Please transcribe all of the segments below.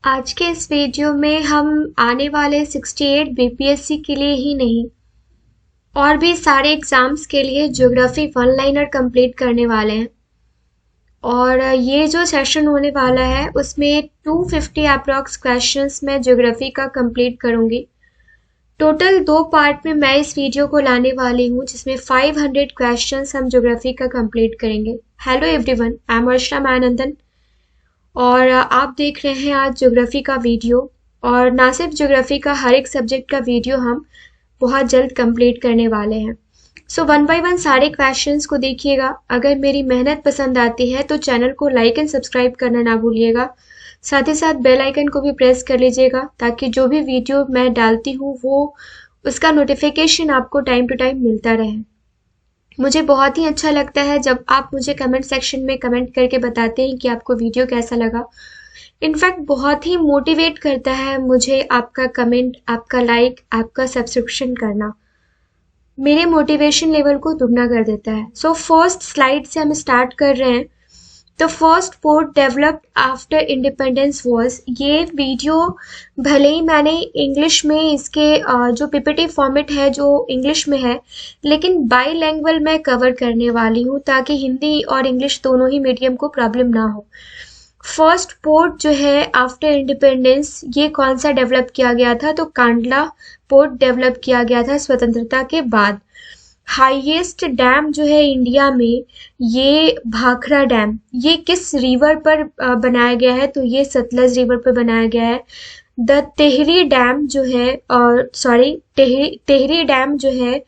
आज के इस वीडियो में हम आने वाले 68 बीपीएससी के लिए ही नहीं और भी सारे एग्जाम्स के लिए ज्योग्राफी वन लाइनर कंप्लीट करने वाले हैं। और ये जो सेशन होने वाला है उसमें 250 अप्रॉक्स क्वेश्चंस मैं ज्योग्राफी का कंप्लीट करूंगी। टोटल 2 पार्ट में मैं इस वीडियो को लाने वाली हूँ जिसमें 500 क्वेश्चंस हम ज्योग्राफी का कंप्लीट करेंगे। हेलो एवरीवन, आई एम अर्चना मानंदन और आप देख रहे हैं आज ज्योग्राफी का वीडियो। और ना सिर्फ ज्योग्राफी का, हर एक सब्जेक्ट का वीडियो हम बहुत जल्द कंप्लीट करने वाले हैं। सो वन बाय वन सारे क्वेश्चंस को देखिएगा। अगर मेरी मेहनत पसंद आती है तो चैनल को लाइक एंड सब्सक्राइब करना ना भूलिएगा। साथ ही साथ बेल आइकन को भी प्रेस कर लीजिएगा ताकि जो भी वीडियो मैं डालती हूँ वो उसका नोटिफिकेशन आपको टाइम टू टाइम मिलता रहे। मुझे बहुत ही अच्छा लगता है जब आप मुझे कमेंट सेक्शन में कमेंट करके बताते हैं कि आपको वीडियो कैसा लगा। इनफैक्ट बहुत ही मोटिवेट करता है मुझे आपका कमेंट, आपका लाइक, आपका सब्सक्रिप्शन करना मेरे मोटिवेशन लेवल को दुगना कर देता है। सो फर्स्ट स्लाइड से हम स्टार्ट कर रहे हैं। The first port developed after independence was, ये वीडियो भले ही मैंने इंग्लिश में इसके जो पीपीटी फॉर्मेट है जो इंग्लिश में है, लेकिन बाईलैंग्वेज मैं कवर करने वाली हूँ ताकि हिंदी और इंग्लिश दोनों ही मीडियम को प्रॉब्लम ना हो। फर्स्ट पोर्ट जो है आफ्टर इंडिपेंडेंस, ये कौन सा डेवलप किया गया था? तो कांडला पोर्ट डेवलप किया गया था स्वतंत्रता के बाद। हाईएस्ट डैम जो है इंडिया में, ये भाखड़ा डैम, ये किस रिवर पर बनाया गया है? तो ये सतलज रिवर पर बनाया गया है। द टेहरी डैम जो है, टेहरी डैम जो है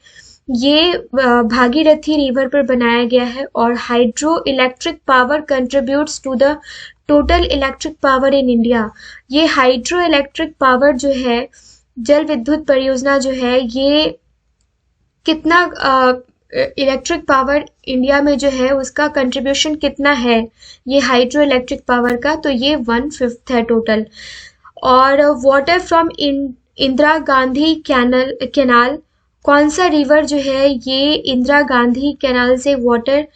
ये भागीरथी रिवर पर बनाया गया है। और hydro electric power contributes to the total electric power in India, ये हाइड्रो इलेक्ट्रिक पावर जो है, जल विद्युत परियोजना जो है, ये कितना इलेक्ट्रिक पावर इंडिया में जो है उसका कंट्रीब्यूशन कितना है ये हाइड्रो इलेक्ट्रिक पावर का? तो ये 1/5 है टोटल। और water from Indira Gandhi canal, कौन सा रिवर जो है ये इंदिरा गांधी कैनाल से वाटर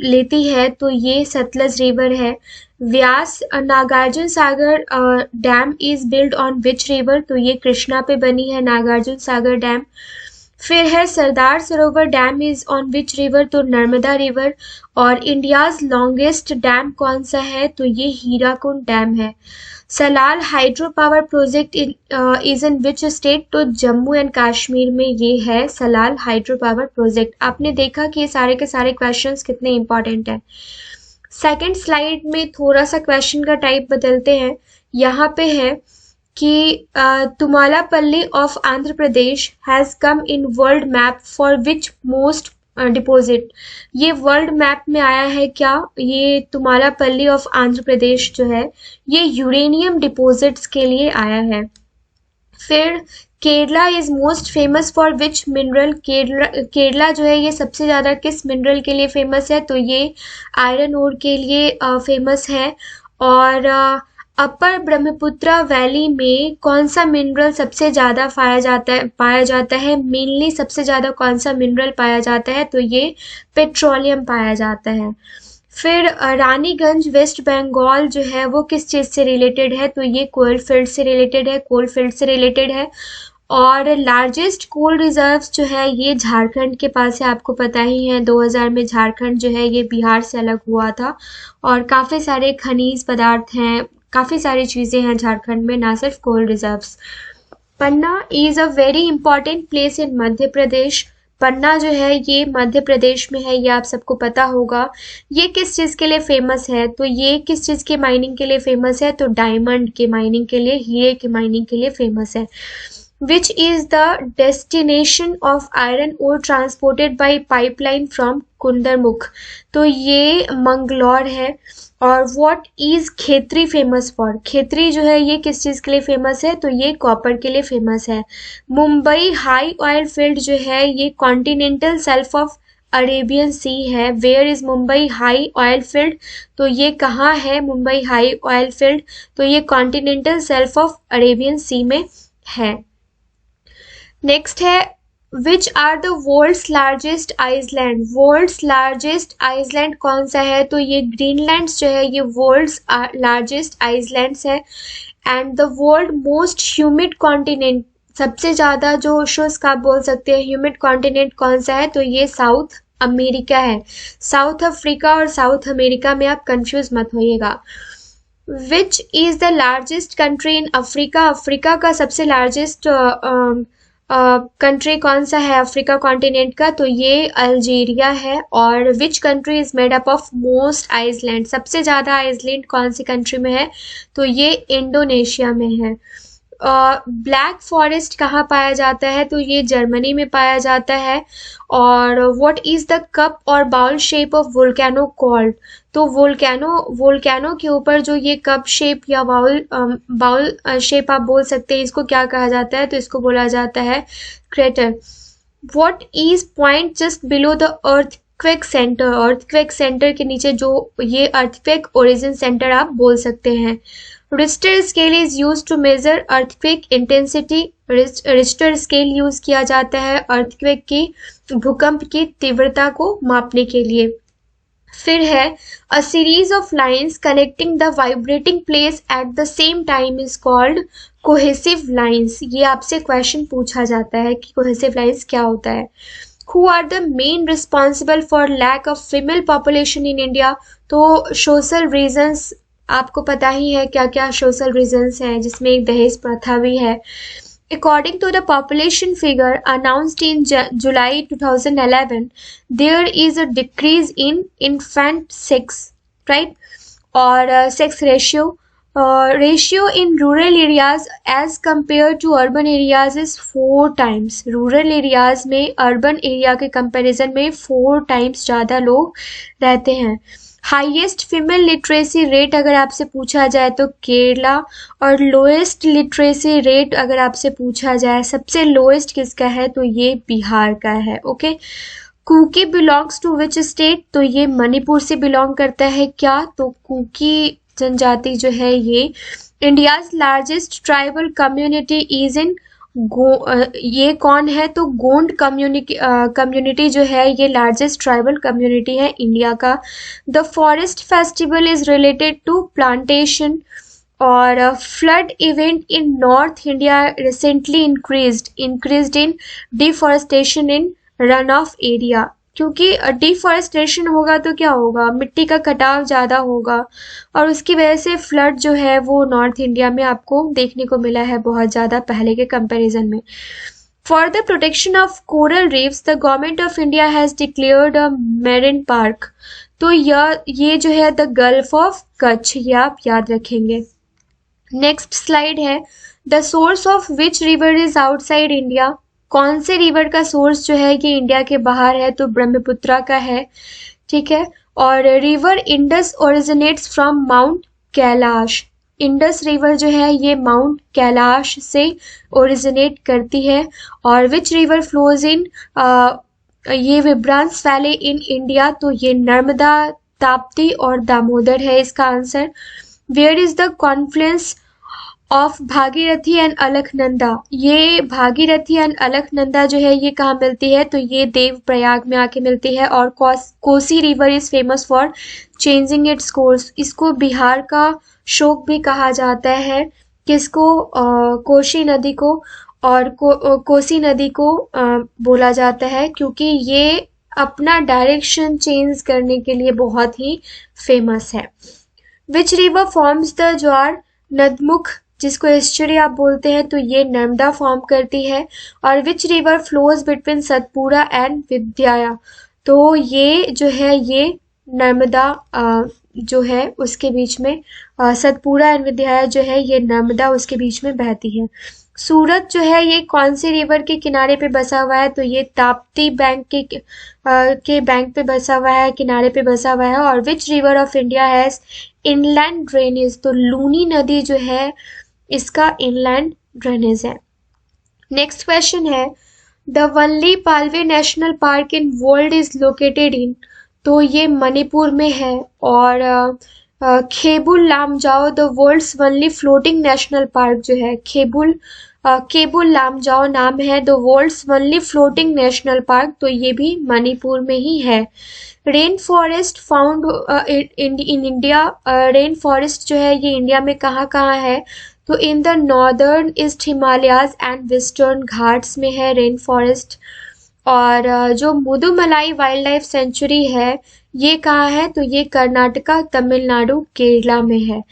लेती है? तो ये सतलज रिवर है। Vyas Nagarjuna Sagar dam is build on which river? तो ये कृष्णा पे बनी है नागार्जुन सागर डैम। फिर है Sardar Sarovar dam is on which river? तो नर्मदा रिवर। और इंडियाज लॉन्गेस्ट डैम कौन सा है? तो ये हीराकुंड डैम है। Salal hydro power project is in which state? तो जम्मू एंड कश्मीर में ये है सलाल हाइड्रो पावर प्रोजेक्ट। आपने देखा कि ये सारे के सारे क्वेश्चंस कितने इंपॉर्टेंट हैं। सेकेंड स्लाइड में थोड़ा सा क्वेश्चन का टाइप बदलते हैं। यहाँ पे है कि Tummalapalle of Andhra Pradesh has come in world map for which most deposit? ये वर्ल्ड मैप में आया है क्या? ये तुमालापल्ली ऑफ आंध्र प्रदेश जो है ये यूरेनियम डिपॉजिट्स के लिए आया है। फिर Kerala is most famous for which mineral? Kerala जो है ये सबसे ज्यादा किस मिनरल के लिए फेमस है? तो ये आयरन ओर के लिए फेमस है। और अपर ब्रह्मपुत्र वैली में कौन सा मिनरल सबसे ज्यादा पाया जाता है? मेनली सबसे ज्यादा कौन सा मिनरल पाया जाता है? तो ये पेट्रोलियम पाया जाता है। फिर रानीगंज वेस्ट बंगाल जो है वो किस चीज से रिलेटेड है? तो ये कोल फील्ड से रिलेटेड है। और लार्जेस्ट कोल रिजर्व्स जो है ये झारखंड के पास है, आपको पता ही है 2000 में झारखंड जो है ये बिहार से अलग हुआ था। और काफी सारे खनिज पदार्थ हैं, काफी सारी चीजें हैं झारखंड में, ना सिर्फ coal reserves. Panna is a very important place in Madhya Pradesh. Panna जो है ये मध्य प्रदेश में है, ये आप सबको पता होगा। ये किस चीज के लिए फेमस है? तो ये किस चीज के माइनिंग के लिए फेमस है? तो डायमंड के माइनिंग के लिए, हीरे के माइनिंग के लिए फेमस है। Which is the destination of iron ore transported by pipeline from Kudremukh? तो ये मंगलौर है। और what is Khetri famous for? Khetri जो है ये किस चीज के लिए फेमस है? तो ये कॉपर के लिए फेमस है। मुंबई हाई ऑयल फील्ड जो है ये continental shelf of Arabian sea है। Where is Mumbai high oil field? तो ये कहाँ है मुंबई हाई ऑयल फील्ड? तो ये continental shelf of Arabian sea में है। नेक्स्ट है which are the world's largest island? World's largest island कौन सा है? तो ये ग्रीनलैंड जो है ये वर्ल्ड्स लार्जेस्ट आइसलैंड्स है। And the world most humid continent, सबसे ज्यादा जो शुष्क आप बोल सकते हैं ह्यूमिड कॉन्टिनेंट कौन सा है, तो ये साउथ अमेरिका है। साउथ अफ्रीका और साउथ अमेरिका में आप कंफ्यूज मत होइएगा। Which is the largest country in Africa, Africa का सबसे लार्जेस्ट कंट्री कौन सा है अफ्रीका कॉन्टिनेंट का, तो ये अल्जीरिया है। और which country is made up of most island, सबसे ज्यादा आइसलैंड कौन सी कंट्री में है, तो ये इंडोनेशिया में है। ब्लैक फॉरेस्ट कहाँ पाया जाता है, तो ये जर्मनी में पाया जाता है। और व्हाट इज द कप और bowl shape of volcano called, तो वोल्केनो के ऊपर जो ये कप शेप या बाउल शेप आप बोल सकते हैं, इसको क्या कहा जाता है, तो इसको बोला जाता है crater. What is point just below the earthquake centre, earthquake centre के नीचे जो ये अर्थक्वेक ओरिजिन सेंटर आप बोल सकते हैं। Richter scale is use to measure earthquake intensity, Richter scale use किया जाता है अर्थक्वेक की, भूकंप की तीव्रता को मापने के लिए। फिर है a series of lines connecting the vibrating place at the same time is called cohesive lines, ये आपसे क्वेश्चन पूछा जाता है कि कोहेसिव लाइंस क्या होता है। Who are the main responsible for lack of female population in India, तो सोशल रीजंस आपको पता ही है क्या क्या सोशल रीजंस हैं, जिसमें एक दहेज प्रथा भी है। According to the population figure announced in July 2011, there is a decrease in infant sex, right? और sex ratio in rural areas as compared to urban areas is 4 times. Rural areas में urban area के comparison में 4 times ज़्यादा लोग रहते हैं। Highest female literacy rate अगर आपसे पूछा जाए तो केरला, और लोएस्ट लिटरेसी रेट अगर आपसे पूछा जाए सबसे लोएस्ट किसका है, तो ये बिहार का है। Okay, Kuki belongs to which state, तो ये मणिपुर से बिलोंग करता है क्या, तो कुकी जनजाति जो है ये। India's largest tribal community is in ये कौन है, तो गोंड कम्युनिटी जो है ये लार्जेस्ट ट्राइबल कम्युनिटी है इंडिया का। The forest festival is related to plantation. और flood event in North India recently increased in deforestation in run off area, क्योंकि डिफॉरेस्टेशन होगा तो क्या होगा, मिट्टी का कटाव ज़्यादा होगा, और उसकी वजह से फ्लड जो है वो नॉर्थ इंडिया में आपको देखने को मिला है बहुत ज़्यादा पहले के कंपैरिजन में। For the protection of coral reefs the government of India has declared a marine park, तो ये जो है द गल्फ ऑफ कच्छ, ये आप याद रखेंगे। नेक्स्ट स्लाइड है the source of which river is outside India, कौन से रिवर का सोर्स जो है ये इंडिया के बाहर है, तो ब्रह्मपुत्रा का है। ठीक है, और river Indus originates from mount Kailash, Indus river जो है ये माउंट कैलाश से ओरिजिनेट करती है। और विच रिवर फ्लोज इन ये विब्रांस वैली इन इंडिया, तो ये नर्मदा, ताप्ती और दामोदर है इसका answer. Where is the confluence of Bhagirathi and Alaknanda, ये भागीरथी एंड अलकनंदा जो है ये कहाँ मिलती है, तो ये देव प्रयाग में आके मिलती है। और Kosi river is famous for changing its course, इसको बिहार का शोक भी कहा जाता है, किसको, कोसी नदी को, और कोसी नदी को बोला जाता है क्योंकि ये अपना डायरेक्शन चेंज करने के लिए बहुत ही फेमस है। विच रिवर फॉर्म्स द ज्वार, नदमुख जिसको एस्चुरी आप बोलते हैं, तो ये नर्मदा फॉर्म करती है। और which river flows between Satpura and Vindhya, तो ये जो है ये नर्मदा जो है उसके बीच में, सतपुरा एंड विद्याया जो है ये नर्मदा उसके बीच में बहती है। सूरत जो है ये कौन से रिवर के किनारे पे बसा हुआ है, तो ये ताप्ती बैंक के बैंक पे बसा हुआ है, किनारे पे बसा हुआ है। और which river of India has inland drainage, तो लूनी नदी जो है इसका इनलैंड ड्रेनेज है। नेक्स्ट क्वेश्चन है द वनली पालवे national park in world is located in, तो ये मणिपुर में है। और Keibul Lamjao the world's only floating national park जो है, केबुल लामजाओ नाम है the world's only floating national park, तो ये भी मणिपुर में ही है। Rain forest found in India, rain forest जो है ये इंडिया में कहाँ कहाँ है, तो in the northern east Himalayas and western Ghats में है रेन फॉरेस्ट। और जो मुदुमलाई वाइल्ड लाइफ सेंचुरी है ये कहाँ है, तो ये कर्नाटका, तमिलनाडु, केरला में है।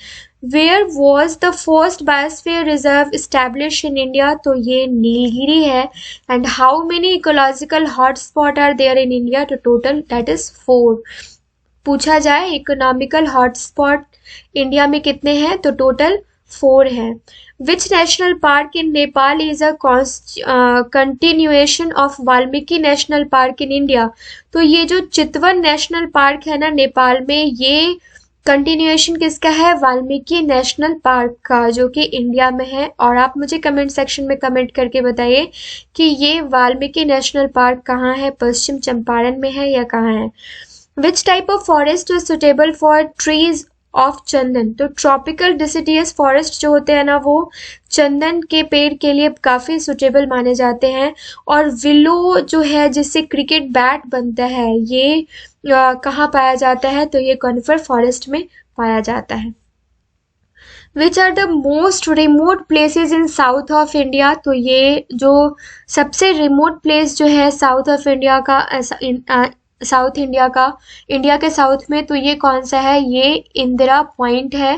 Where was the first biosphere reserve establish in India, तो ये नीलगिरी है। And how many ecological hotspot are there in India, तो टोटल दैट इज 4। पूछा जाए इकोनॉमिकल हॉटस्पॉट इंडिया में कितने हैं, तो टोटल 4 है। Which national park in Nepal is a continuation of Valmiki national park in India, तो ये जो चितवन नेशनल पार्क है ना नेपाल में, ये कंटिन्यूएशन किसका है, वाल्मीकि नेशनल पार्क का, जो कि इंडिया में है। और आप मुझे कमेंट सेक्शन में कमेंट करके बताइए कि ये वाल्मीकि नेशनल पार्क कहाँ है, पश्चिम चंपारण में है या कहाँ है। Which type of forest is suitable for trees of chandan, तो ट्रॉपिकल डिसिडियस फॉरेस्ट जो होते हैं ना वो चंदन के पेड़ के लिए काफी सुटेबल माने जाते हैं। और विलो जो है जिससे क्रिकेट बैट बनता है, ये कहाँ पाया जाता है, तो ये कॉनिफर फॉरेस्ट में पाया जाता है। Which are the most remote places in south of India, तो ये जो सबसे रिमोट प्लेस जो है साउथ ऑफ इंडिया का, साउथ इंडिया का, इंडिया के साउथ में, तो ये कौन सा है, ये इंदिरा पॉइंट है।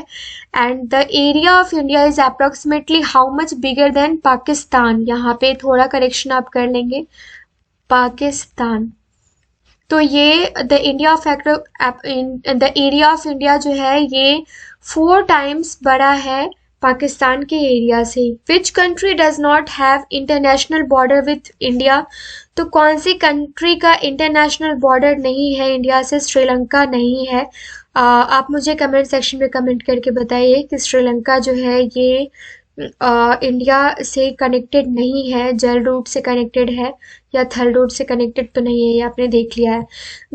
And the area of India is approximately how much bigger than Pakistan, यहाँ पे थोड़ा करेक्शन आप कर लेंगे, पाकिस्तान। तो ये द एरिया ऑफ इंडिया जो है ये 4 टाइम्स बड़ा है पाकिस्तान के एरिया से। Which country does not have international border with India, तो कौन सी कंट्री का इंटरनेशनल बॉर्डर नहीं है इंडिया से, श्रीलंका नहीं है। आप मुझे कमेंट सेक्शन में कमेंट करके बताइए कि श्रीलंका जो है ये इंडिया से कनेक्टेड नहीं है, जल रूट से कनेक्टेड है या थल रूट से कनेक्टेड तो नहीं है, ये आपने देख लिया है।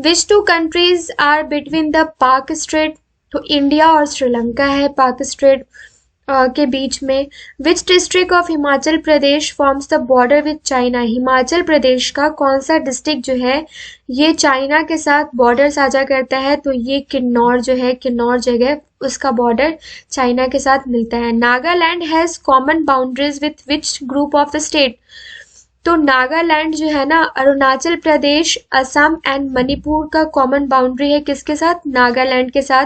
Which 2 countries are between the Palk strait, तो इंडिया और श्रीलंका है पाक स्ट्रेट के बीच में। Which district of Himachal Pradesh forms the border with China, Himachal Pradesh का कौन सा डिस्ट्रिक्ट जो है ये चाइना के साथ बॉर्डर साझा करता है, तो ये किन्नौर जो है, किन्नौर जगह उसका बॉर्डर चाइना के साथ मिलता है। Nagaland has common boundaries with which group of the state, तो नागालैंड जो है ना अरुणाचल प्रदेश, असम एंड मणिपुर का कॉमन बाउंड्री है किसके साथ, नागालैंड के साथ।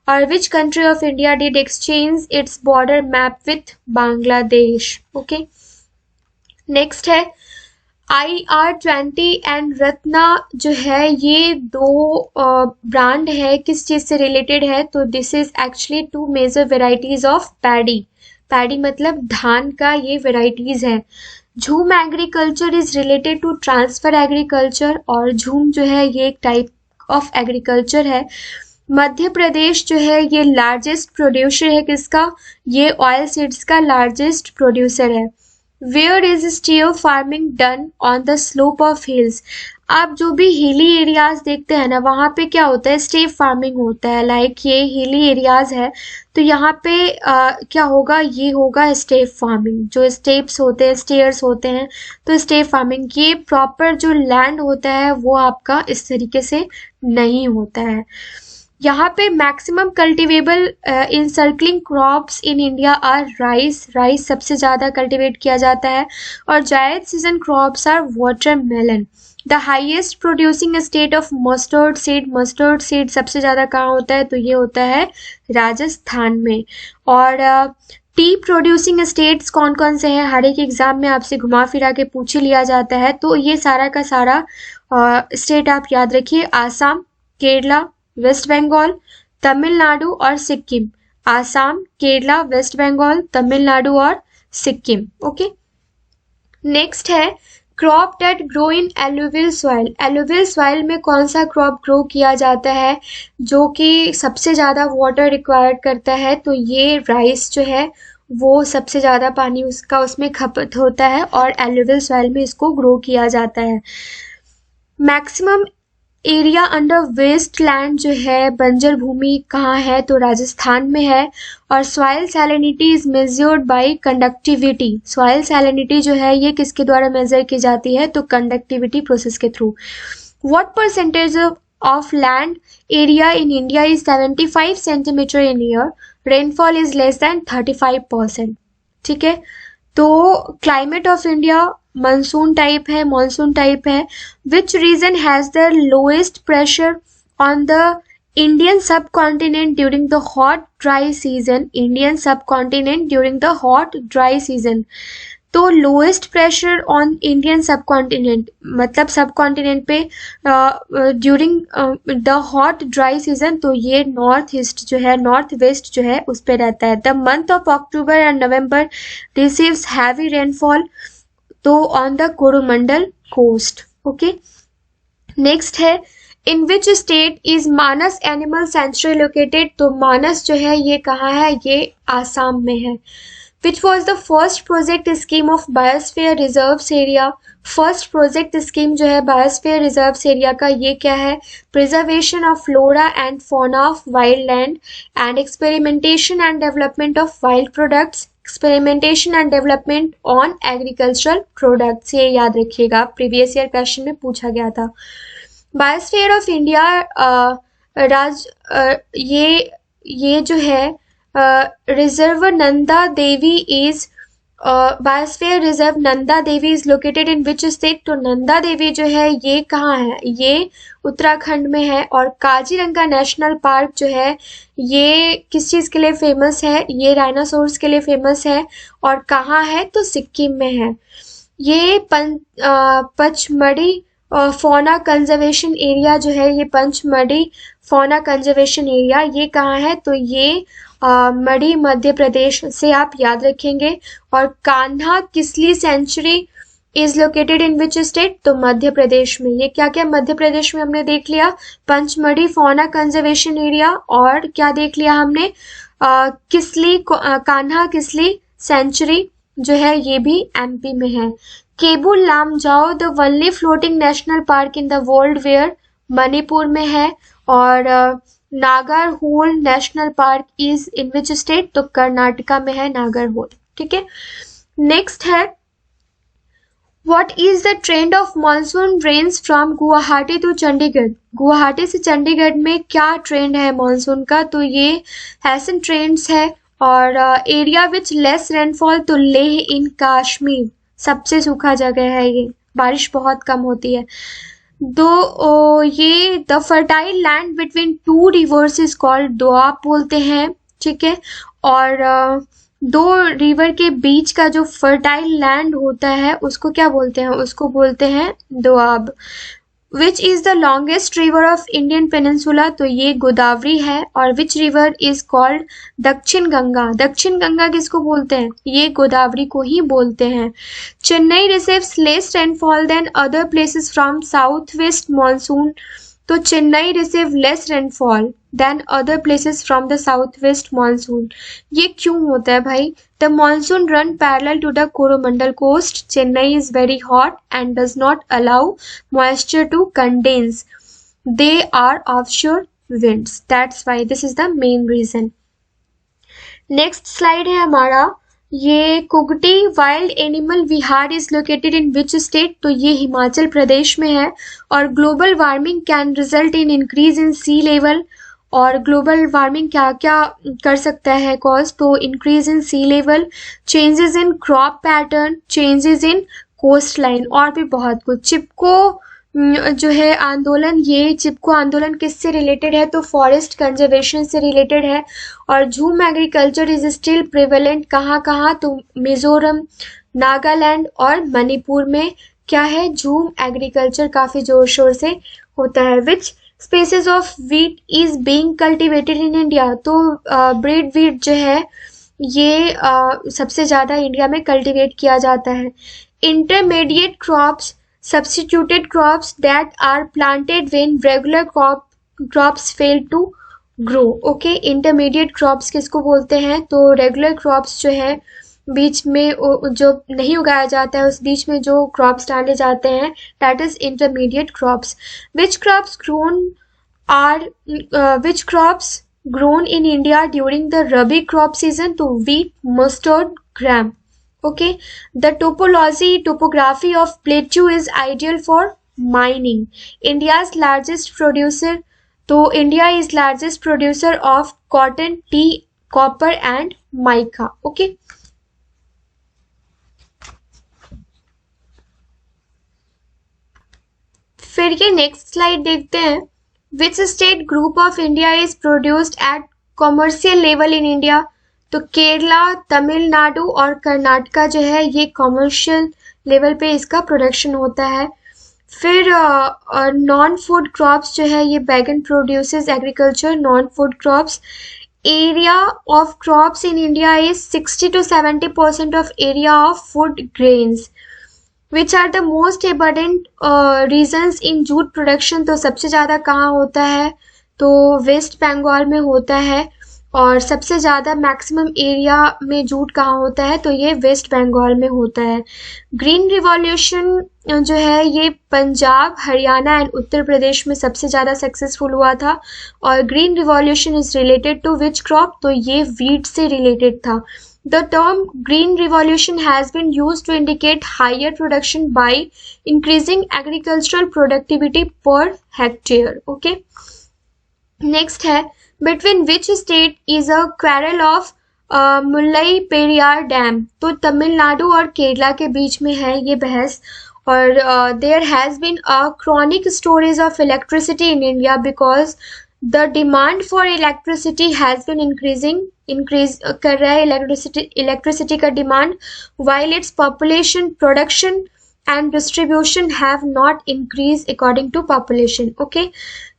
और which country of India did exchange its border map with Bangladesh. Okay, next है IR20 एंड रत्ना जो है ये 2 ब्रांड है, किस चीज से रिलेटेड है, तो this is actually 2 major varieties of paddy, paddy मतलब धान का ये वेराइटीज है। Jhum agriculture is related to transfer agriculture, और झूम जो है ये एक टाइप ऑफ एग्रीकल्चर है। मध्य प्रदेश जो है ये लार्जेस्ट प्रोड्यूसर है किसका, ये ऑयल सीड्स का लार्जेस्ट प्रोड्यूसर है। Where is stair farming done on the slope of hills, आप जो भी हिली एरियाज देखते हैं ना वहाँ पे क्या होता है, स्टेप फार्मिंग होता है। लाइक ये हिली एरियाज है तो यहाँ पे क्या होगा, ये होगा स्टेप फार्मिंग, जो स्टेप्स होते हैं, स्टेयर्स होते हैं, तो स्टेप फार्मिंग। ये प्रॉपर जो लैंड होता है वो आपका इस तरीके से नहीं होता है। यहाँ पे maximum cultivable encircling crops in India are rice, rice सबसे ज़्यादा कल्टिवेट किया जाता है। और zaid season crops are watermelon. The highest producing state of mustard seed, mustard seed सबसे ज़्यादा कहाँ होता है, तो ये होता है राजस्थान में। और टी प्रोड्यूसिंग स्टेट्स कौन कौन से हैं, हर एक एग्जाम में आपसे घुमा फिरा के पूछ लिया जाता है, तो ये सारा का सारा स्टेट आप याद रखिए, आसाम, केरला, वेस्ट बंगाल, तमिलनाडु और सिक्किम। आसाम, केरला, वेस्ट बंगाल, तमिलनाडु और सिक्किम। ओके, नेक्स्ट है crop that grow in alluvial soil. Alluvial soil में कौन सा क्रॉप ग्रो किया जाता है जो कि सबसे ज़्यादा वाटर रिक्वायर्ड करता है, तो ये राइस जो है वो सबसे ज़्यादा पानी उसका उसमें खपत होता है और एलुवियल सॉइल में इसको ग्रो किया जाता है। Maximum area under waste land जो है, बंजर भूमि कहाँ है, तो राजस्थान में है। और soil salinity is measured by conductivity. Soil salinity जो है ये किसके द्वारा मेजर की जाती है, तो कंडक्टिविटी प्रोसेस के through. What percentage of land area in India is 75 centimeter in year. Rainfall is less than 35%. ठीक है, तो climate of India monsoon type है. Which region has the lowest pressure on the Indian subcontinent during the hot dry season? Indian subcontinent during the hot dry season. तो lowest pressure on Indian subcontinent, मतलब subcontinent पे during the hot dry season, तो ये north east जो है, north west जो है उस पे रहता है. The month of October and November receives heavy rainfall तो on the Coromandel coast. Okay, next है in which state is Manas animal sanctuary located? तो मानस जो है ये कहाँ है? ये आसाम में है. Which was the first project scheme of biosphere reserves area? First project scheme जो है बायोस्फीयर रिजर्व्स एरिया का, ये क्या है? Preservation of flora and fauna of wild land and experimentation and development of wild products, experimentation and development on agricultural products. ये याद रखिएगा, previous year question में पूछा गया था. बायोस्फीयर ऑफ इंडिया ये जो है reserve Nanda Devi is biosphere reserve Nanda Devi is located in which state? तो नंदा देवी जो है ये कहाँ है? ये उत्तराखंड में है. और काजीरंगा नेशनल पार्क जो है ये किस चीज के लिए फेमस है? ये डायनासोर्स के लिए फेमस है. और कहाँ है? तो सिक्किम में है. ये पचमढ़ी फौना कंजर्वेशन एरिया जो है, ये पंचमढ़ी फौना कंजर्वेशन एरिया ये कहाँ है? तो ये मढ़ी मध्य प्रदेश से आप याद रखेंगे. और Kanha Kisli sanctuary is located in which state? तो मध्य प्रदेश में. ये क्या क्या मध्य प्रदेश में हमने देख लिया? पंचमढ़ी फौना कंजर्वेशन एरिया, और क्या देख लिया हमने? कान्हा किसली सेंचुरी जो है ये भी एमपी में है. Keibul Lamjao the only floating national park in the world where? Manipur में है. और Nagarhole national park is in which state? तो कर्नाटका में है नागरहोल. ठीक है, नेक्स्ट है what is the trend of monsoon rains from Guwahati to Chandigarh? Guwahati से चंडीगढ़ में क्या ट्रेंड है मॉनसून का? तो ये हैसन ट्रेंड्स है. और एरिया विच लेस रेनफॉल, तो लेह इन कश्मीर सबसे सूखा जगह है, ये बारिश बहुत कम होती है. ये the fertile land between two reverse is called Doab बोलते हैं. ठीक है, और दो रिवर के बीच का जो फर्टाइल लैंड होता है उसको क्या बोलते हैं? उसको बोलते हैं दोआब. विच is the longest river of Indian peninsula? तो ये गोदावरी है. और विच रिवर इज कॉल्ड दक्षिण गंगा? दक्षिण गंगा किसको बोलते हैं? ये गोदावरी को ही बोलते हैं. Chennai receives less rainfall than other places from south west monsoon. तो Chennai receive less rainfall than other places from the south west monsoon. ये क्यों होता है भाई? The monsoon run parallel to the Coromandel coast. Chennai is very hot and does not allow moisture to condense. They are offshore winds. That's why this is the main reason. Next slide है हमारा, ये Kugti wild animal Vihar is located in which state? तो ये हिमाचल प्रदेश में है. और global warming can result in increase in sea level. और global warming क्या क्या कर सकता है कॉज? तो increase in sea level, changes in crop pattern, changes in coast line, और भी बहुत कुछ. चिपको जो है आंदोलन, ये चिपको आंदोलन किससे रिलेटेड है? तो फॉरेस्ट कंजर्वेशन से रिलेटेड है. और झूम एग्रीकल्चर इज स्टिल प्रिवेलेंट कहाँ कहाँ? तो मिजोरम, नागालैंड और मणिपुर में क्या है? झूम एग्रीकल्चर काफी जोर शोर से होता है. Which species of wheat is being cultivated in India? तो ब्रीड वीट जो है ये सबसे ज्यादा इंडिया में कल्टिवेट किया जाता है. Intermediate crops, substituted crops that are planted when regular crops fail to grow. Okay, intermediate crops किसको बोलते हैं? तो regular crops जो है बीच में जो नहीं उगाया जाता है, उस बीच में जो crops डाले जाते हैं, that is intermediate crops. Which crops grown in India during the Rabi crop season? तो wheat, mustard, gram. Okay, the topography of plateau is ideal for mining. India's largest producer, तो India is largest producer of cotton, tea, copper and mica. Okay. फिर ये next slide देखते हैं. Which state group of India is produced at commercial level in India. तो केरला, तमिलनाडु और कर्नाटका जो है ये कॉमर्शियल लेवल पे इसका प्रोडक्शन होता है. फिर नॉन फूड क्रॉप्स जो है ये बैगन produces agriculture non food crops. Area of crops in India is 60 to 70% of area of food grains. Which are the most abundant regions in jute production. तो सबसे ज़्यादा कहाँ होता है, तो वेस्ट बंगाल में होता है. और सबसे ज़्यादा मैक्सिमम एरिया में जूट कहाँ होता है, तो ये वेस्ट बंगाल में होता है. ग्रीन रिवॉल्यूशन जो है ये पंजाब, हरियाणा एंड उत्तर प्रदेश में सबसे ज़्यादा सक्सेसफुल हुआ था. और green revolution is related to which crop, तो ये वीट से रिलेटेड था. The term Green Revolution has been used to indicate higher production by increasing agricultural productivity per hectare. Okay. Next है, between which state is a quarrel of Mullai Periyar dam. तो तमिलनाडु और केरला के बीच में है ये बहस. और there has been a chronic storage of electricity in India because the demand for electricity has been increase कर रहा है electricity का demand, while its population, production and distribution have not increased according to population. Okay.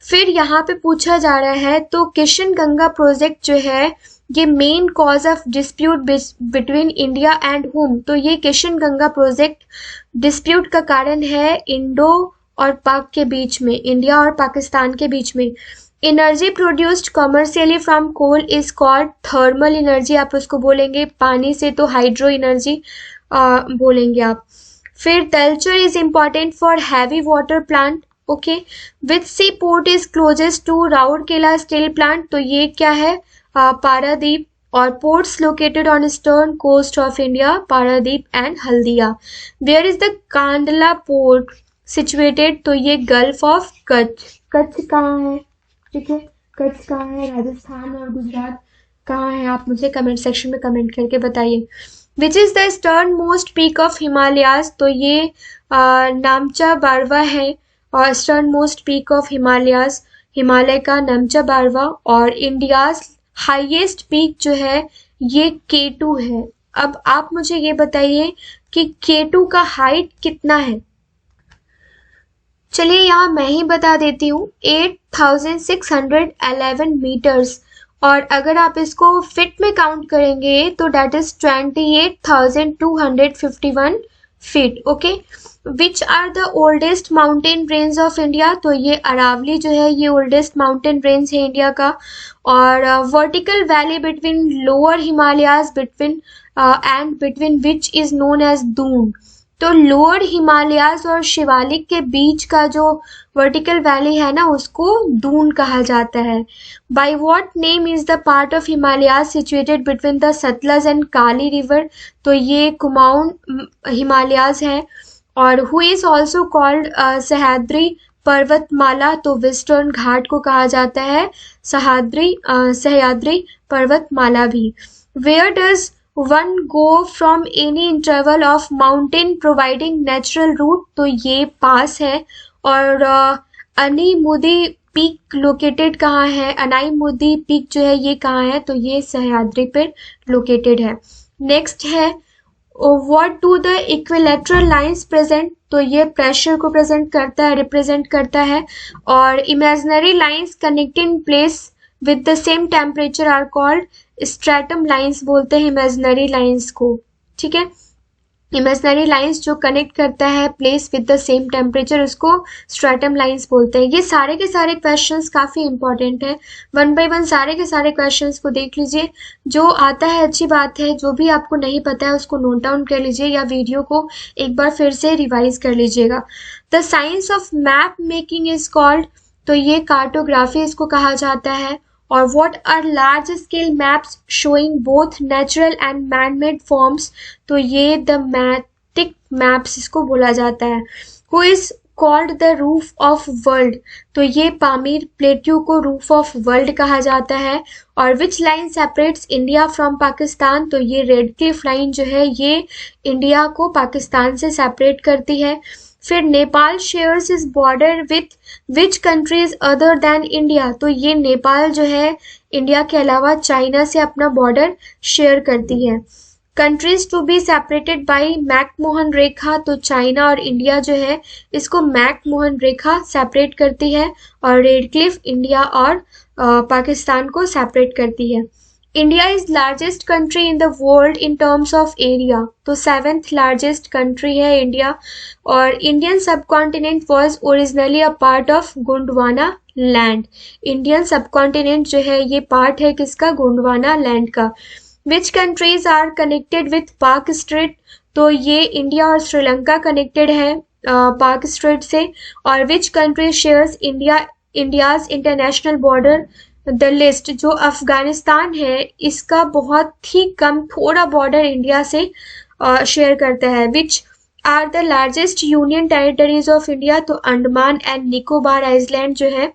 फिर यहाँ पे पूछा जा रहा है, तो किशन गंगा प्रोजेक्ट जो है ये main cause of dispute between India and home. तो ये किशन गंगा प्रोजेक्ट डिस्प्यूट का कारण है इंडो और पाक के बीच में, इंडिया और पाकिस्तान के बीच में. Energy produced commercially from coal is called thermal energy. आप उसको बोलेंगे पानी से तो हाइड्रो एनर्जी बोलेंगे आप. फिर Talcher is important for heavy water plant. Okay. Which sea port is closest to Rourkela steel plant. तो ये क्या है, पारादीप. और ports located on eastern coast of India, Paradip and Haldia. Where is the Kandla port situated. तो ये गल्फ ऑफ कच्छ. कच्छ कहाँ है, ठीक है, कच्छ कहाँ है, राजस्थान और गुजरात कहाँ है, आप मुझे कमेंट सेक्शन में कमेंट करके बताइए. विच is the eastern most peak of Himalayas. तो ये नामचा बारवा है. और eastern most peak of Himalayas, Himalaya का नामचा बारवा. और इंडियाज हाईएस्ट पीक जो है ये K2 है. अब आप मुझे ये बताइए कि K2 का हाइट कितना है. चलिए यहाँ मैं ही बता देती हूँ, 8611 मीटर्स. और अगर आप इसको फिट में काउंट करेंगे तो that is 28,251 feet. Okay. Which are the oldest mountain range of India. तो ये अरावली जो है ये ओल्डेस्ट माउंटेन रेंज है इंडिया का. और vertical valley between lower Himalayas between and between which is known as Doon. तो लोअर हिमालयाज और शिवालिक के बीच का जो वर्टिकल वैली है ना उसको दून कहा जाता है. By what name is the part of Himalayas situated between the Sutlej and Kali river. तो ये कुमाऊन हिमालयाज है. और who is also called Sahyadri पर्वतमाला. तो वेस्टर्न घाट को कहा जाता है सह्याद्री पर्वतमाला भी. Where does one go from any interval of mountain providing natural route. तो ये पास है. और अनीमुदी पीक लोकेटेड कहाँ है, अनाईमुदी पीक जो है ये कहाँ है, तो ये सह्याद्री पर लोकेटेड है. नेक्स्ट है, what do the equilateral lines present. तो ये प्रेशर को प्रेजेंट करता है, रिप्रेजेंट करता है. और imaginary lines connecting place with the same temperature are called stratum lines. बोलते हैं इमेजिनरी लाइंस को. ठीक है, इमेजिनरी लाइंस जो कनेक्ट करता है place with the same temperature उसको स्ट्रैटम लाइंस बोलते हैं. ये सारे के सारे क्वेश्चंस काफी इंपॉर्टेंट है. वन बाय वन सारे के सारे क्वेश्चंस को देख लीजिए. जो आता है अच्छी बात है, जो भी आपको नहीं पता है उसको नोट डाउन कर लीजिए या वीडियो को एक बार फिर से रिवाइज कर लीजिएगा. The science of map making is called. तो ये कार्टोग्राफी इसको कहा जाता है. और what are large scale maps showing both natural and man made forms. तो ये द मैटिक मैप्स इसको बोला जाता है. Who is called the roof of world, तो ये पामीर प्लेट्यू को रूफ ऑफ वर्ल्ड कहा जाता है। और which line separates India from Pakistan, तो ये रेड क्लिफ लाइन जो है ये इंडिया को पाकिस्तान से सेपरेट करती है। फिर Nepal shares is border with which countries other than India, तो ये नेपाल जो है इंडिया के अलावा चाइना से अपना बॉर्डर शेयर करती है। Countries to be separated by McMahon rekha, तो चाइना और इंडिया जो है इसको मैकमोहन रेखा सेपरेट करती है। और रेड क्लिफ इंडिया और पाकिस्तान को सेपरेट करती है। India is largest country in the world in terms of area, तो 7th लार्जेस्ट कंट्री है इंडिया। और Indian subcontinent was originally a part of Gondwana land, Indian subcontinent जो है ये पार्ट है किसका, गोंडवाना लैंड का। Which countries are connected with Palk strait, तो ये इंडिया और श्रीलंका कनेक्टेड है पाक स्ट्रेट से। और which country shares India's international border, the list, जो अफगानिस्तान है इसका बहुत ही कम थोड़ा बॉर्डर इंडिया से शेयर करता है। Which are the largest union territories of India, तो अंडमान एंड निकोबार आइलैंड जो है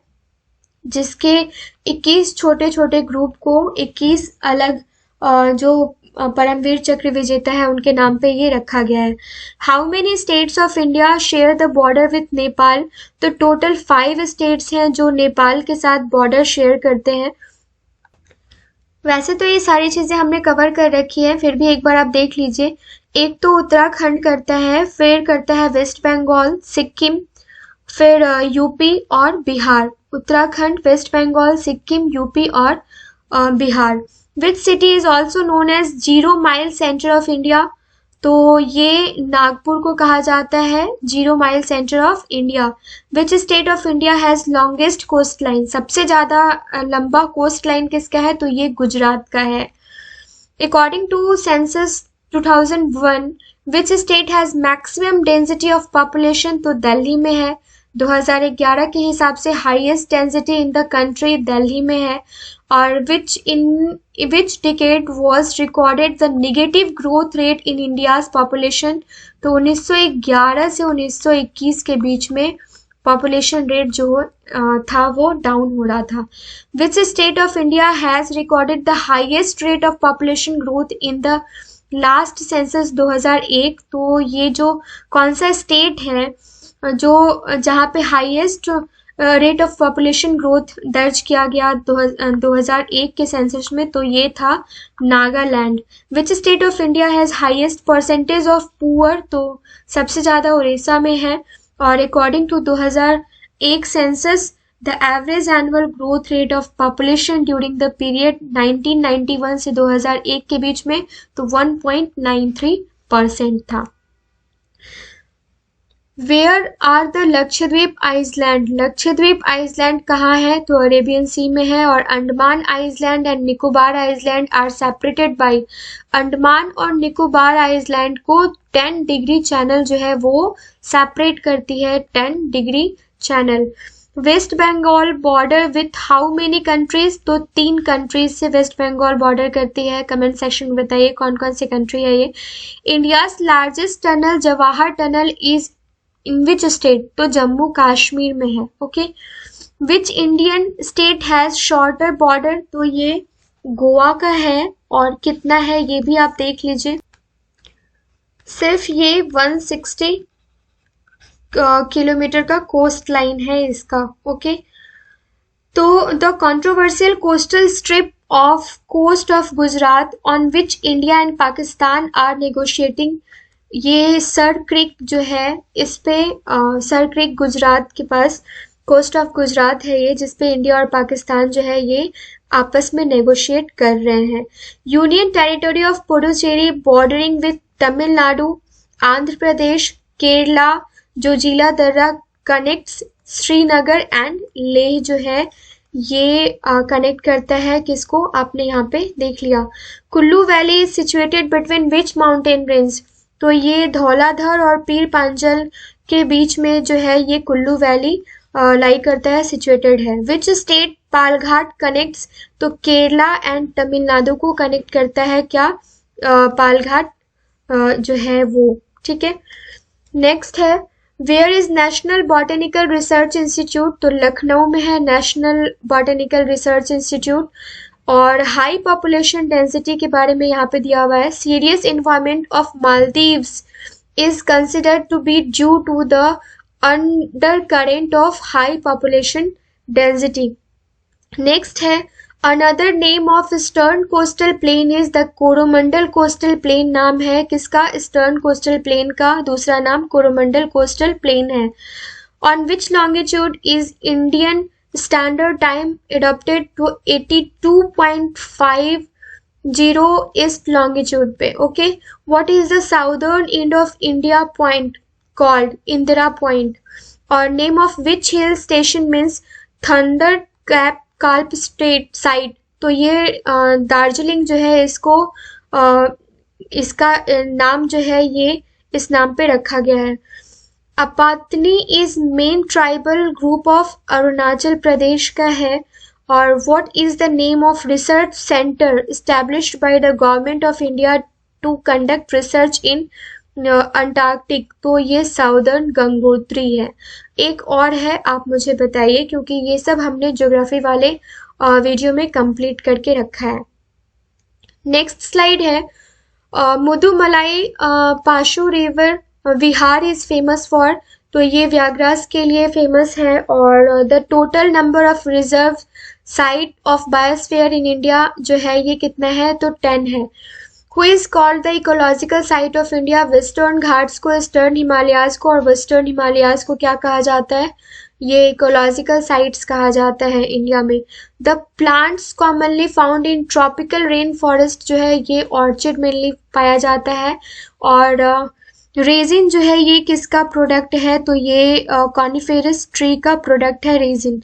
जिसके 21 छोटे छोटे ग्रुप को 21 अलग जो परमवीर चक्र विजेता है उनके नाम पे ये रखा गया है। How many states of India share the border with Nepal, तो टोटल 5 स्टेट्स हैं जो नेपाल के साथ बॉर्डर शेयर करते हैं। वैसे तो ये सारी चीजें हमने कवर कर रखी है, फिर भी एक बार आप देख लीजिए। एक तो उत्तराखंड करता है, फिर करता है वेस्ट बंगाल, सिक्किम, फिर यूपी और बिहार। उत्तराखंड, वेस्ट बंगाल, सिक्किम, यूपी और Bihar. Which city is also known as 0 mile centre of India, तो ये नागपुर को कहा जाता है 0 mile centre of India. Which state of India has longest coast line, सबसे ज्यादा लंबा कोस्ट लाइन किसका है, तो ये गुजरात का है। According to census 2001 which state has maximum density of population, तो दिल्ली में है। 2011 के हिसाब से highest density in the country Delhi में है। और which decade was recorded the negative growth rate in India's population, तो 1911 से 1921 के बीच में पॉपुलेशन रेट जो था वो डाउन हो रहा था। विच state of India has recorded the highest rate of population growth in the last census 2001, तो ये जो कौन सा स्टेट है जो जहाँ पे highest rate of population growth दर्ज किया गया 2001 के सेंसस में, तो ये था Nagaland. Which state of India has highest percentage of poor, तो सबसे ज्यादा उड़ीसा में है। और according to 2001 census the average annual growth rate of population during the period 1991 से 2001 के बीच में तो 1.93% था। Where are the Lakshadweep island, Lakshadweep island कहाँ है, तो अरेबियन सी में है। और Andaman island and Nicobar island are separated by, Andaman और निकोबार आइसलैंड को 10 डिग्री चैनल जो है वो सेपरेट करती है, 10 degree channel. West Bengal border with how many countries, तो 3 कंट्रीज से वेस्ट बंगाल बॉर्डर करती है। कमेंट सेक्शन में बताइए कौन कौन सी कंट्री है ये। India's largest tunnel Jawahar tunnel is in which state, तो जम्मू कश्मीर में है। Okay. Which Indian state has shorter border, तो ये गोवा का है। और कितना है ये भी आप देख लीजिए, सिर्फ ये 160 किलोमीटर का कोस्ट लाइन है इसका। ओके। तो the controversial coastal strip of coast of Gujarat on which India and Pakistan are negotiating, ये सर क्रिक जो है इस पे सर क्रिक गुजरात के पास कोस्ट ऑफ गुजरात है ये, जिसपे इंडिया और पाकिस्तान जो है ये आपस में नेगोशिएट कर रहे हैं। Union territory of Puducherry bordering with Tamil Nadu, Andhra Pradesh, Kerala, जो जिला दर्रा कनेक्ट्स श्रीनगर एंड लेह जो है ये कनेक्ट करता है किसको, आपने यहाँ पे देख लिया। Kullu valley is situated between which mountain range, तो ये धौलाधर और पीर पांचल के बीच में जो है ये कुल्लू वैली लाई करता है, सिचुएटेड है। विच स्टेट पालघाट कनेक्ट्स, तो केरला एंड तमिलनाडु को कनेक्ट करता है क्या, पालघाट जो है वो। ठीक है। नेक्स्ट है where is national botanical research institute, तो लखनऊ में है नेशनल बॉटेनिकल रिसर्च इंस्टीट्यूट। और हाई पॉपुलेशन डेंसिटी के बारे में यहाँ पे दिया हुआ है, serious environment of Maldives is considered to be due to the undercurrent of high population density. Next है another name of eastern coastal plain is the Coromandel coastal plain। नाम है किसका? ईस्टर्न कोस्टल प्लेन का दूसरा नाम कोरोमंडल कोस्टल प्लेन है। On which longitude is Indian Standard Time adopted to 82.5 zero east longitude पे। Okay, what is the southern end of India point called? Indira point. और name of which hill station means thunder cap काल्प state side, तो ये दार्जिलिंग जो है इसको इसका नाम जो है ये इस नाम पे रखा गया है। Apatani is main tribal group of Arunachal Pradesh का है। और what is the name of research center established by the government of India to conduct research in Antarctic, तो ये साउदर्न गंगोत्री है। एक और है, आप मुझे बताइए, क्योंकि ये सब हमने ज्योग्राफी वाले वीडियो में कंप्लीट करके रखा है। नेक्स्ट स्लाइड है Mudumalai Pashu river Vihar is famous for, तो ये व्याघ्रास के लिए फेमस है। और the total number of reserve site of biosphere in India जो है ये कितना है? तो 10 है। Who is called the ecological site of India? Western Ghats को, ईस्टर्न हिमालयाज को, और वेस्टर्न हिमालयाज को क्या कहा जाता है? ये इकोलॉजिकल साइट्स कहा जाता है इंडिया में। The plants commonly found in tropical rain forest जो है ये ऑर्चिड मेनली पाया जाता है। और रेजिन जो है ये किसका प्रोडक्ट है? तो ये कॉनिफेरस ट्री का प्रोडक्ट है resin.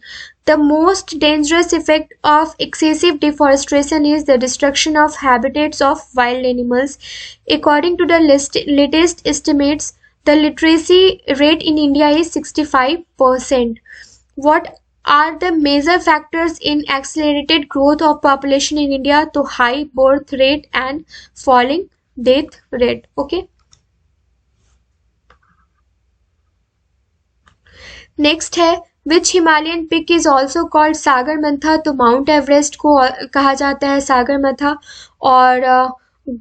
The most dangerous effect of excessive deforestation is the destruction of habitats of wild animals. According to the latest estimates, the literacy rate in India is 65%. What are the major factors in accelerated growth of population in India? तो high birth rate and falling death rate. Okay. Next है Which Himalayan peak is also called Sagarmatha, तो mount Everest को कहा जाता है सागरमाथा। और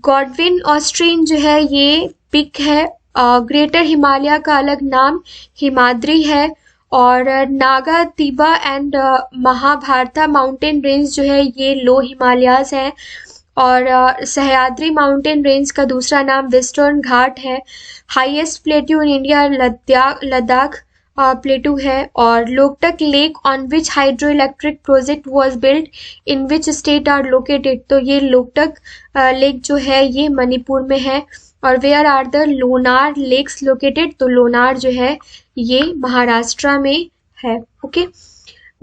Godwin ऑस्ट्रीन जो है ये पिक है। ग्रेटर हिमालय का अलग नाम हिमाद्री है। और Naga Tibba and Mahabharata mountain range जो है ये लो हिमालयाज है। और सह्याद्री माउंटेन रेंज का दूसरा नाम वेस्टर्न घाट है। Highest plateau in India Ladakh plateau है। और Loktak lake on which hydro electric project was build in which state are located, तो ये लोकटक लेक जो है ये मणिपुर में है। और where are the Lonar lakes located, तो लोनार जो है ये महाराष्ट्र में है। ओके,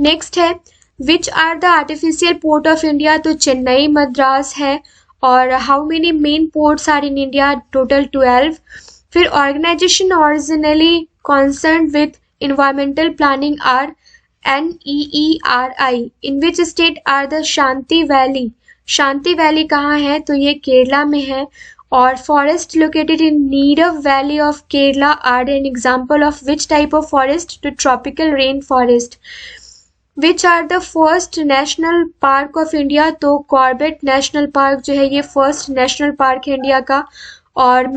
नेक्स्ट है which are the artificial port of India, तो चेन्नई मद्रास है। और how many main ports are in India? Total 12। फिर organization originally concerned with environmental planning are NEERI. In which state are the Shanti Valley? Shanti valley कहाँ है? तो ये केरला में है। और forest located in Neerav Valley of Kerala are an example of which type of forest? To tropical rain forest. Which are the first national park of India? तो Corbett national park जो है ये फर्स्ट नेशनल पार्क है India का। और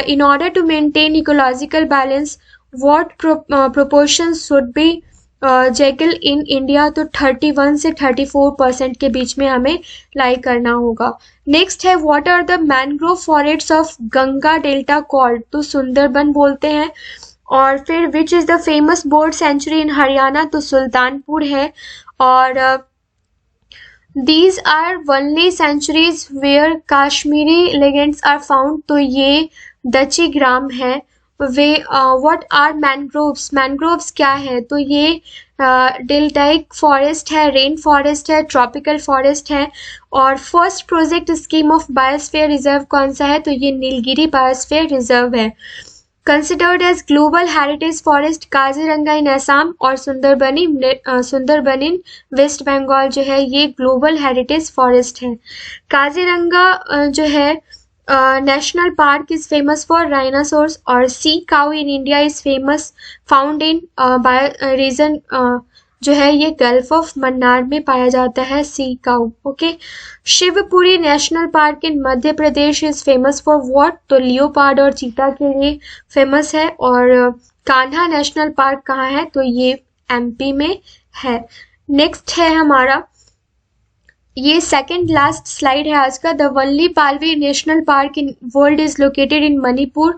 in order to maintain ecological balance what proportions should be jackal in India? तो 31 से 34% के बीच में हमें लाई करना होगा। नेक्स्ट है what are the mangrove forests of Ganga delta called? तो सुंदरबन बोलते हैं। और फिर which is the famous bird sanctuary in Haryana? तो सुल्तानपुर है। और these are only sanctuaries where Kashmiri legends are found, तो ये दची ग्राम है। We what are mangroves? Mangroves क्या है? तो ये डेल्टाइक फॉरेस्ट है, रेन फॉरेस्ट है, ट्रॉपिकल फॉरेस्ट है। और first project scheme of biosphere reserve कौन सा है? तो ये नीलगिरी बायोस्फीयर रिजर्व है। Considered as global heritage forest Kaziranga in Assam और सुंदरबन इन वेस्ट बंगाल जो है ये ग्लोबल हेरिटेज फॉरेस्ट है। काजीरंगा जो है national park is famous for rhinoceros, और sea cow in India is famous found in by region जो है ये गल्फ ऑफ मन्नार में पाया जाता है sea cow. Okay. Shivpuri national park in Madhya Pradesh is famous for what? तो लियोपार्ड और चीता के लिए फेमस है. और कान्हा नेशनल पार्क कहाँ है? तो ये एमपी में है. नेक्स्ट है हमारा, ये सेकंड लास्ट स्लाइड है आज का. The Valli Palvi national park in world is located in Manipur.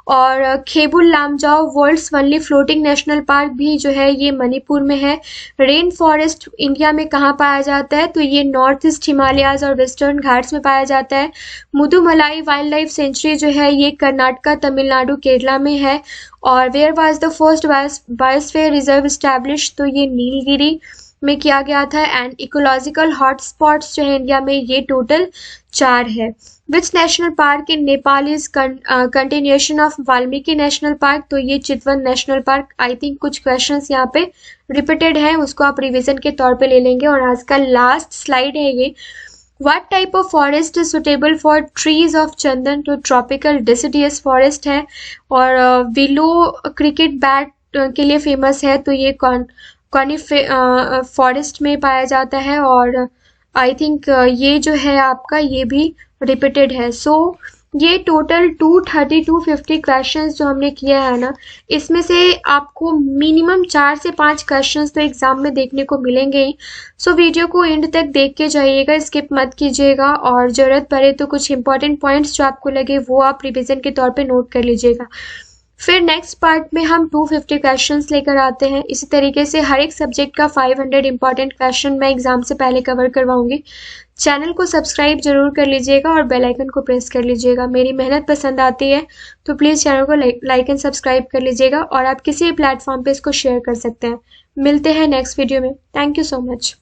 और Keibul Lamjao world's only floating national park भी जो है ये मणिपुर में है. रेन फॉरेस्ट इंडिया में कहाँ पाया जाता है? तो ये नॉर्थ ईस्ट हिमालयाज और वेस्टर्न घाट्स में पाया जाता है. मुदुमलाई वाइल्ड लाइफ सेंचुरी जो है ये कर्नाटका, तमिलनाडु, केरला में है. और where was the first biosphere reserve establish? तो ये नीलगिरी में किया गया था. एंड इकोलॉजिकल हॉटस्पॉट्स जो है इंडिया में ये टोटल 4 है. Which national park in Nepal is continuation of Valmiki national park? तो ये चितवन नेशनल पार्क. आई थिंक कुछ क्वेश्चंस यहाँ पे रिपीटेड हैं, उसको आप रिवीजन के तौर पे ले लेंगे. और आज का लास्ट स्लाइड है ये. What type of forest is suitable for trees of चंदन? तो ट्रॉपिकल डिसिडियस फॉरेस्ट है. और विलो क्रिकेट बैट के लिए फेमस है. तो ये फॉरेस्ट में पाया जाता है. और आई थिंक ये जो है आपका ये भी रिपीटेड है. सो ये टोटल 230-250 क्वेश्चंस जो हमने किया है ना, इसमें से आपको मिनिमम 4 से 5 क्वेश्चंस तो एग्जाम में देखने को मिलेंगे ही. सो वीडियो को एंड तक देख के जाइएगा, स्किप मत कीजिएगा. और ज़रूरत पड़े तो कुछ इंपॉर्टेंट पॉइंट्स जो आपको लगे वो आप रिविजन के तौर पे नोट कर लीजिएगा. फिर नेक्स्ट पार्ट में हम 250 क्वेश्चंस लेकर आते हैं. इसी तरीके से हर एक सब्जेक्ट का 500 इंपॉर्टेंट क्वेश्चन मैं एग्जाम से पहले कवर करवाऊंगी. चैनल को सब्सक्राइब जरूर कर लीजिएगा और बेल आइकन को प्रेस कर लीजिएगा. मेरी मेहनत पसंद आती है तो प्लीज़ चैनल को लाइक एंड सब्सक्राइब कर लीजिएगा. और आप किसी भी प्लेटफॉर्म पे इसको शेयर कर सकते हैं. मिलते हैं नेक्स्ट वीडियो में. Thank you so much.